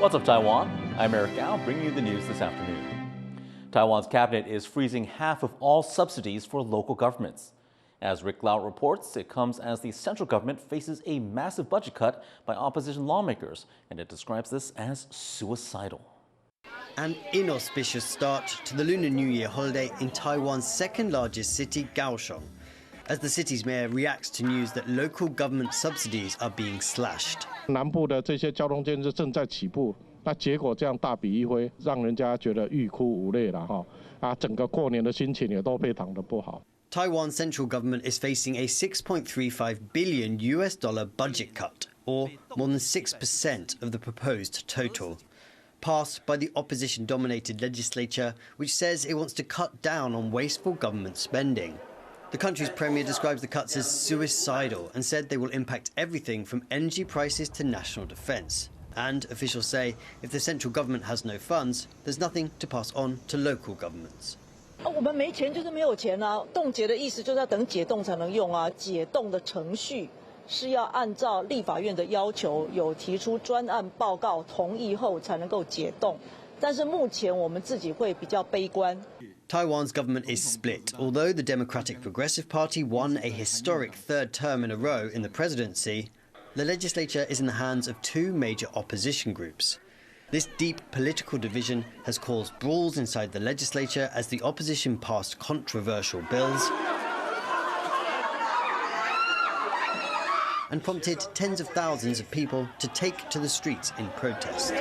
What's up, Taiwan? I'm Eric Gao, bringing you the news this afternoon. Taiwan's cabinet is freezing half of all subsidies for local governments. As Rick Lau reports, it comes as the central government faces a massive budget cut by opposition lawmakers, and it describes this as suicidal. An inauspicious start to the Lunar New Year holiday in Taiwan's second-largest city, Kaohsiung, as the city's mayor reacts to news that local government subsidies are being slashed. 南部的这些交通建设正在起步，那结果这样大笔一挥，让人家觉得欲哭无泪了哈。整个过年的心情也都非常的不好。 Taiwan's central government is facing a $6.35 billion budget cut, or more than 6% of the proposed total, passed by the opposition-dominated legislature, which says it wants to cut down on wasteful government spending. The country's premier describes the cuts as suicidal and said they will impact everything from energy prices to national defence. And officials say if the central government has no funds, there's nothing to pass on to local governments. 我们没钱就是没有钱啊，冻结的意思就是要等解冻才能用啊，解冻的程序是要按照立法院的要求，有提出专案报告同意后才能够解冻。但是目前我们自己会比较悲观。 Taiwan's government is split. Although the Democratic Progressive Party won a historic third term in a row in the presidency, the legislature is in the hands of two major opposition groups. This deep political division has caused brawls inside the legislature as the opposition passed controversial bills and prompted tens of thousands of people to take to the streets in protest.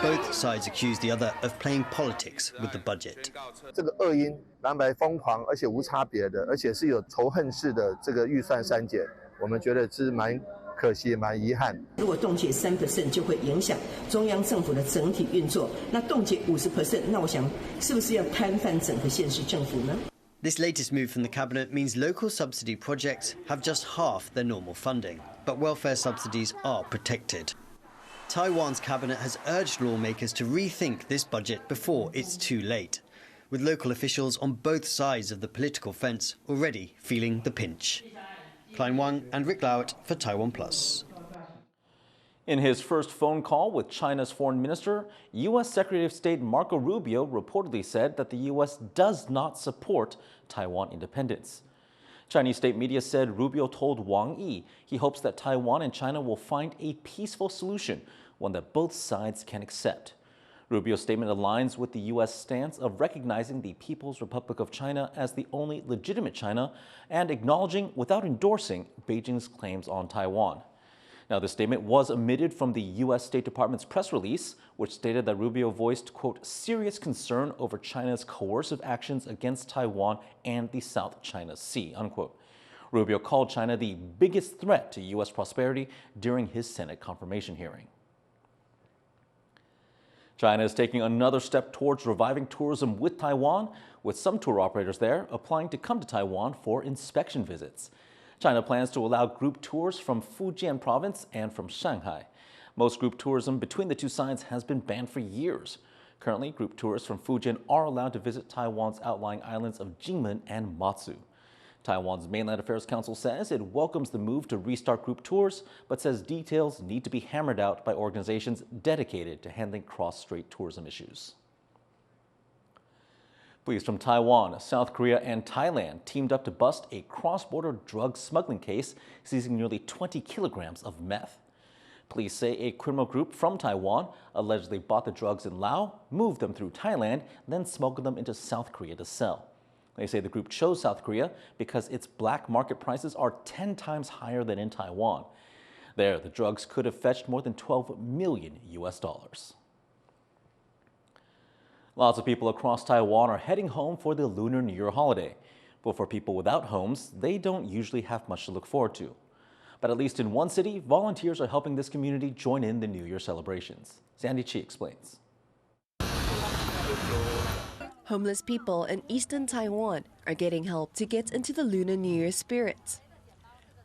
Both sides accuse the other of playing politics with the budget. 这个恶因蓝白疯狂，而且无差别的，而且是有仇恨式的这个预算删减，我们觉得是蛮可惜、蛮遗憾。如果冻结3%，就会影响中央政府的整体运作。那冻结50%，那我想是不是要摊贩整个县市政府呢？ This latest move from the cabinet means local subsidy projects have just half their normal funding, but welfare subsidies are protected. Taiwan's cabinet has urged lawmakers to rethink this budget before it's too late, with local officials on both sides of the political fence already feeling the pinch. Wang and Rick Lau for TaiwanPlus. In his first phone call with China's foreign minister, U.S. Secretary of State Marco Rubio reportedly said that the U.S. does not support Taiwan independence. Chinese state media said Rubio told Wang he hopes that Taiwan and China will find a peaceful solution, one that both sides can accept. Rubio's statement aligns with the U.S. stance of recognizing the People's Republic of China as the only legitimate China and acknowledging, without endorsing, Beijing's claims on Taiwan. Now, the statement was omitted from the U.S. State Department's press release, which stated that Rubio voiced, quote, serious concern over China's coercive actions against Taiwan and the South China Sea, unquote. Rubio called China the biggest threat to U.S. prosperity during his Senate confirmation hearing. China is taking another step towards reviving tourism with Taiwan, with some tour operators there applying to come to Taiwan for inspection visits. China plans to allow group tours from Fujian province and from Shanghai. Most group tourism between the two sides has been banned for years. Currently, group tourists from Fujian are allowed to visit Taiwan's outlying islands of Jinmen and Matsu. Taiwan's Mainland Affairs Council says it welcomes the move to restart group tours, but says details need to be hammered out by organizations dedicated to handling cross-strait tourism issues. Police from Taiwan, South Korea, and Thailand teamed up to bust a cross-border drug smuggling case, seizing nearly 20 kilograms of meth. Police say a criminal group from Taiwan allegedly bought the drugs in Laos, moved them through Thailand, then smuggled them into South Korea to sell. They say the group chose South Korea because its black market prices are 10 times higher than in Taiwan. There, the drugs could have fetched more than $12 million US. Lots of people across Taiwan are heading home for the Lunar New Year holiday. But for people without homes, they don't usually have much to look forward to. But at least in one city, volunteers are helping this community join in the New Year celebrations. Sandy Chi explains. Homeless people in eastern Taiwan are getting help to get into the Lunar New Year spirit.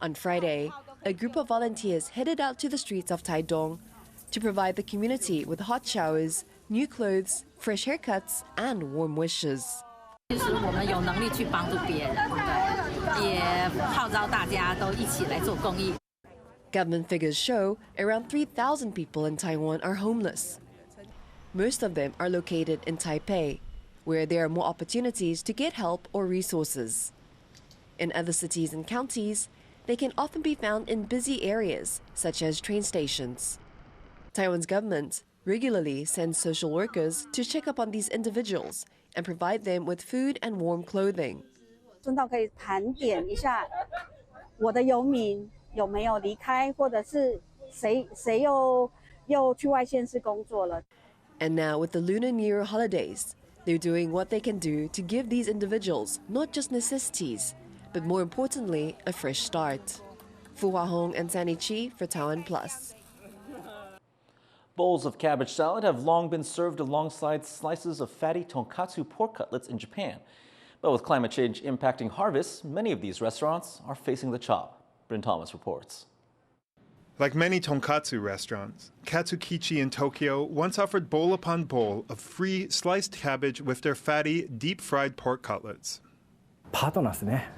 On Friday, a group of volunteers headed out to the streets of Taitung to provide the community with hot showers, new clothes, fresh haircuts, and warm wishes. 其实我们有能力去帮助别人，也号召大家都一起来做公益。Government figures show around 3,000 people in Taiwan are homeless. Most of them are located in Taipei, where there are more opportunities to get help or resources. In other cities and counties, they can often be found in busy areas, such as train stations. Taiwan's government regularly sends social workers to check up on these individuals and provide them with food and warm clothing. 顺道可以盘点一下我的游民有没有离开，或者是谁又去外县市工作了。 And now, with the Lunar New Year holidays, they're doing what they can do to give these individuals not just necessities, but more importantly, a fresh start. Fu Hua Hong and Sandy Chi for TaiwanPlus. Bowls of cabbage salad have long been served alongside slices of fatty Tonkatsu pork cutlets in Japan. But with climate change impacting harvests, many of these restaurants are facing the chop. Bryn Thomas reports. Like many tonkatsu restaurants, Katsukichi in Tokyo once offered bowl upon bowl of free sliced cabbage with their fatty, deep-fried pork cutlets. パートナーですね。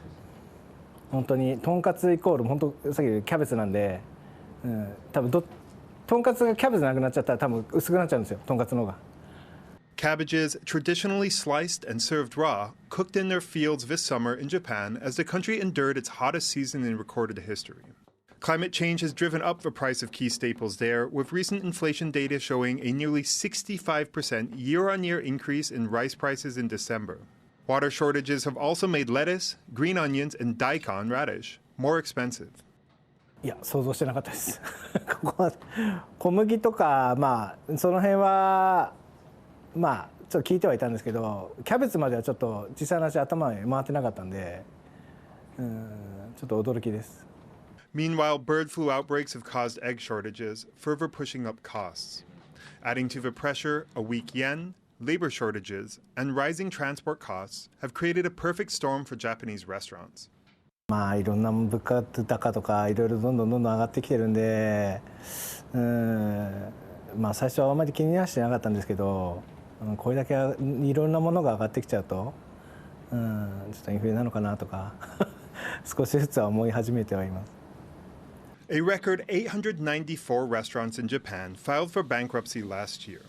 本当にとんかつイコール本当さっきキャベツなんで、多分とんかつがキャベツなくなっちゃったら多分薄くなっちゃうんですよ。とんかつの方が。Cabbages, traditionally sliced and served raw, cooked in their fields this summer in Japan as the country endured its hottest season in recorded history. Climate change has driven up the price of key staples there, with recent inflation data showing a nearly 65% year-on-year increase in rice prices in December. Water shortages have also made lettuce, green onions, and daikon radish more expensive. いや、想像してなかったです。ここは小麦とか、その辺はちょっと聞いてはいたんですけど、キャベツまではちょっと実際の話頭に回ってなかったんで、ちょっと驚きです。Meanwhile, bird flu outbreaks have caused egg shortages, further pushing up costs. Adding to the pressure, a weak yen, labor shortages, and rising transport costs have created a perfect storm for Japanese restaurants. いろんな物価高とかいろいろどんどん上がってきてるんで、最初はあまり気にはしてなかったんですけど、これだけいろんなものが上がってきちゃうと、ちょっとインフレなのかなとか少しずつは思い始めてはいます。A record 894 restaurants in Japan filed for bankruptcy last year.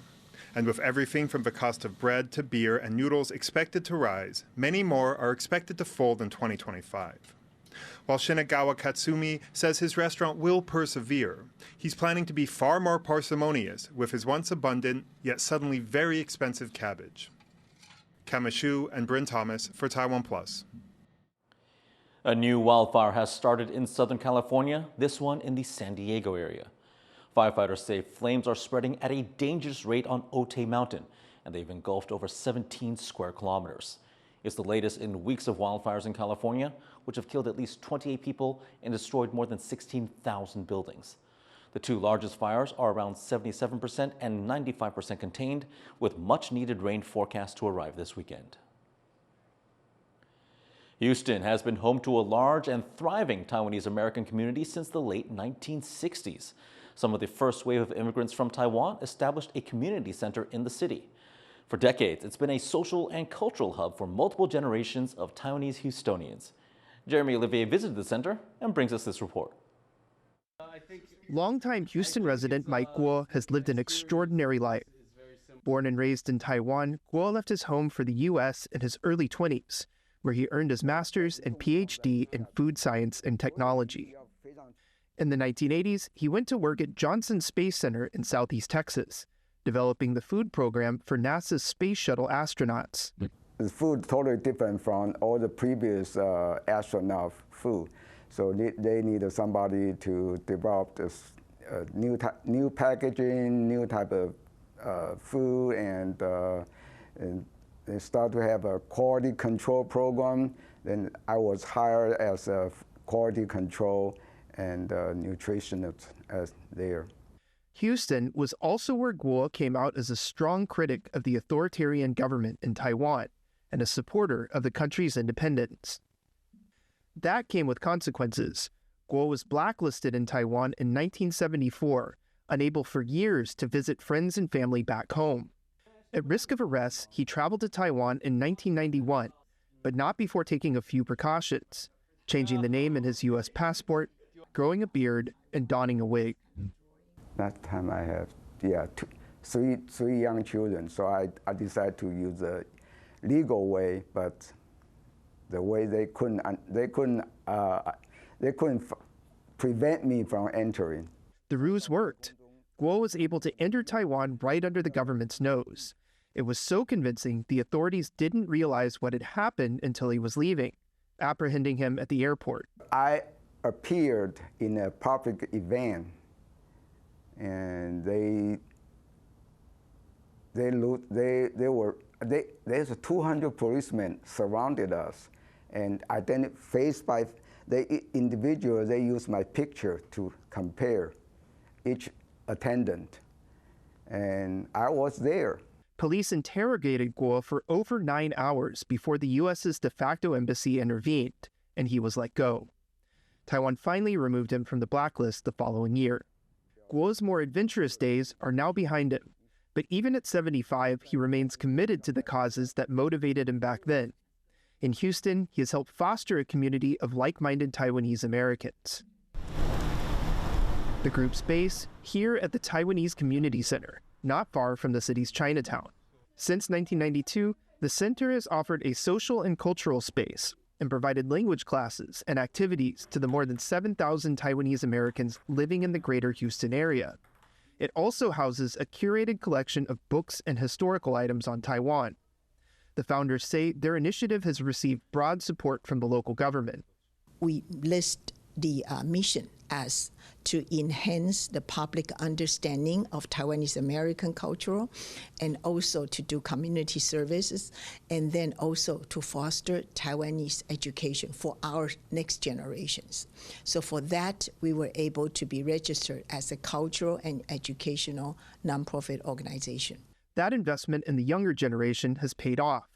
And with everything from the cost of bread to beer and noodles expected to rise, many more are expected to fold in 2025. While Shinagawa Katsumi says his restaurant will persevere, he's planning to be far more parsimonious with his once abundant, yet suddenly very expensive cabbage. Kamashu and Bryn Thomas for TaiwanPlus. A new wildfire has started in Southern California, this one in the San Diego area. Firefighters say flames are spreading at a dangerous rate on Otay Mountain, and they've engulfed over 17 square kilometers. It's the latest in weeks of wildfires in California, which have killed at least 28 people and destroyed more than 16,000 buildings. The two largest fires are around 77% and 95% contained, with much-needed rain forecast to arrive this weekend. Houston has been home to a large and thriving Taiwanese American community since the late 1960s. Some of the first wave of immigrants from Taiwan established a community center in the city. For decades, it's been a social and cultural hub for multiple generations of Taiwanese Houstonians. Jeremy Olivier visited the center and brings us this report. Longtime Houston resident Mike Guo has lived an extraordinary life. Born and raised in Taiwan, Guo left his home for the U.S. in his early 20s, where he earned his master's and PhD in food science and technology. In the 1980s, he went to work at Johnson Space Center in Southeast Texas, developing the food program for NASA's space shuttle astronauts. The food totally different from all the previous astronaut food. So they needed somebody to develop this new packaging, new type of food, and they started to have a quality control program. Then I was hired as a quality control and nutritionist there. Houston was also where Guo came out as a strong critic of the authoritarian government in Taiwan and a supporter of the country's independence. That came with consequences. Guo was blacklisted in Taiwan in 1974, unable for years to visit friends and family back home. At risk of arrest, he traveled to Taiwan in 1991, but not before taking a few precautions, changing the name in his U.S. passport, growing a beard, and donning a wig. That time I have, three young children, so I decided to use the legal way, but the way they couldn't prevent me from entering. The ruse worked. Guo was able to enter Taiwan right under the government's nose. It was so convincing, the authorities didn't realize what had happened until he was leaving, apprehending him at the airport. I appeared in a public event, and there's 200 policemen surrounded us, and faced by the individual, they used my picture to compare each attendant, and I was there. Police interrogated Guo for over 9 hours before the U.S.'s de facto embassy intervened, and he was let go. Taiwan finally removed him from the blacklist the following year. Guo's more adventurous days are now behind him, but even at 75, he remains committed to the causes that motivated him back then. In Houston, he has helped foster a community of like-minded Taiwanese Americans. The group's base here at the Taiwanese Community Center, not far from the city's Chinatown. Since 1992, the center has offered a social and cultural space and provided language classes and activities to the more than 7,000 Taiwanese Americans living in the greater Houston area. It also houses a curated collection of books and historical items on Taiwan. The founders say their initiative has received broad support from the local government. We list the mission as to enhance the public understanding of Taiwanese American culture, and also to do community services, and then also to foster Taiwanese education for our next generations. So for that, we were able to be registered as a cultural and educational nonprofit organization. That investment in the younger generation has paid off.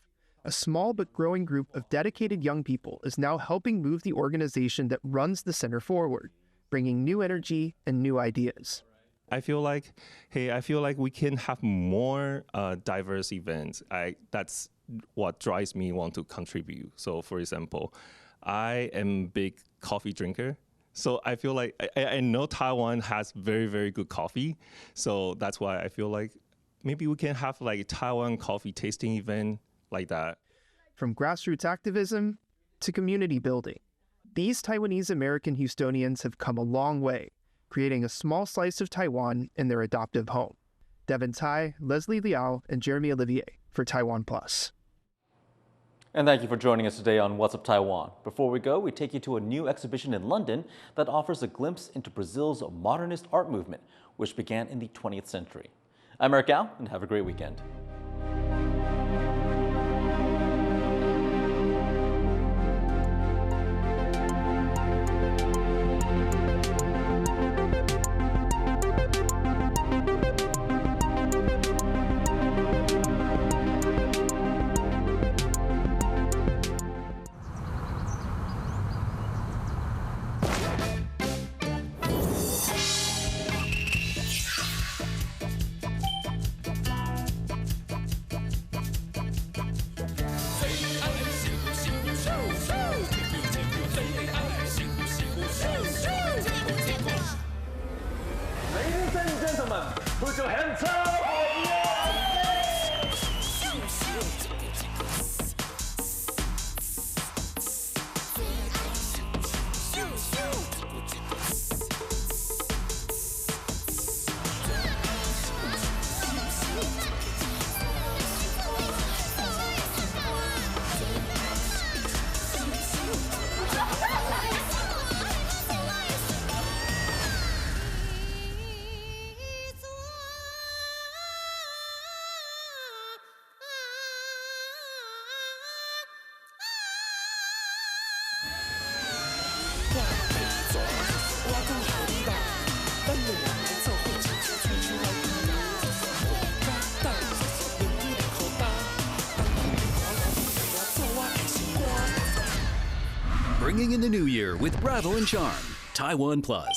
A small but growing group of dedicated young people is now helping move the organization that runs the center forward, bringing new energy and new ideas. I feel like we can have more diverse events. That's what drives me want to contribute. So, for example, I am a big coffee drinker. So I feel like I know Taiwan has very, very good coffee. So that's why I feel like maybe we can have like a Taiwan coffee tasting event like that. From grassroots activism to community building, these Taiwanese American Houstonians have come a long way, creating a small slice of Taiwan in their adoptive home. Devin Tai, Leslie Liao, and Jeremy Olivier for TaiwanPlus. And thank you for joining us today on What's Up Taiwan. Before we go, we take you to a new exhibition in London that offers a glimpse into Brazil's modernist art movement, which began in the 20th century. I'm Eric Gao, and have a great weekend. Put your hands up! Bringing in the new year with Rattle and Charm, TaiwanPlus.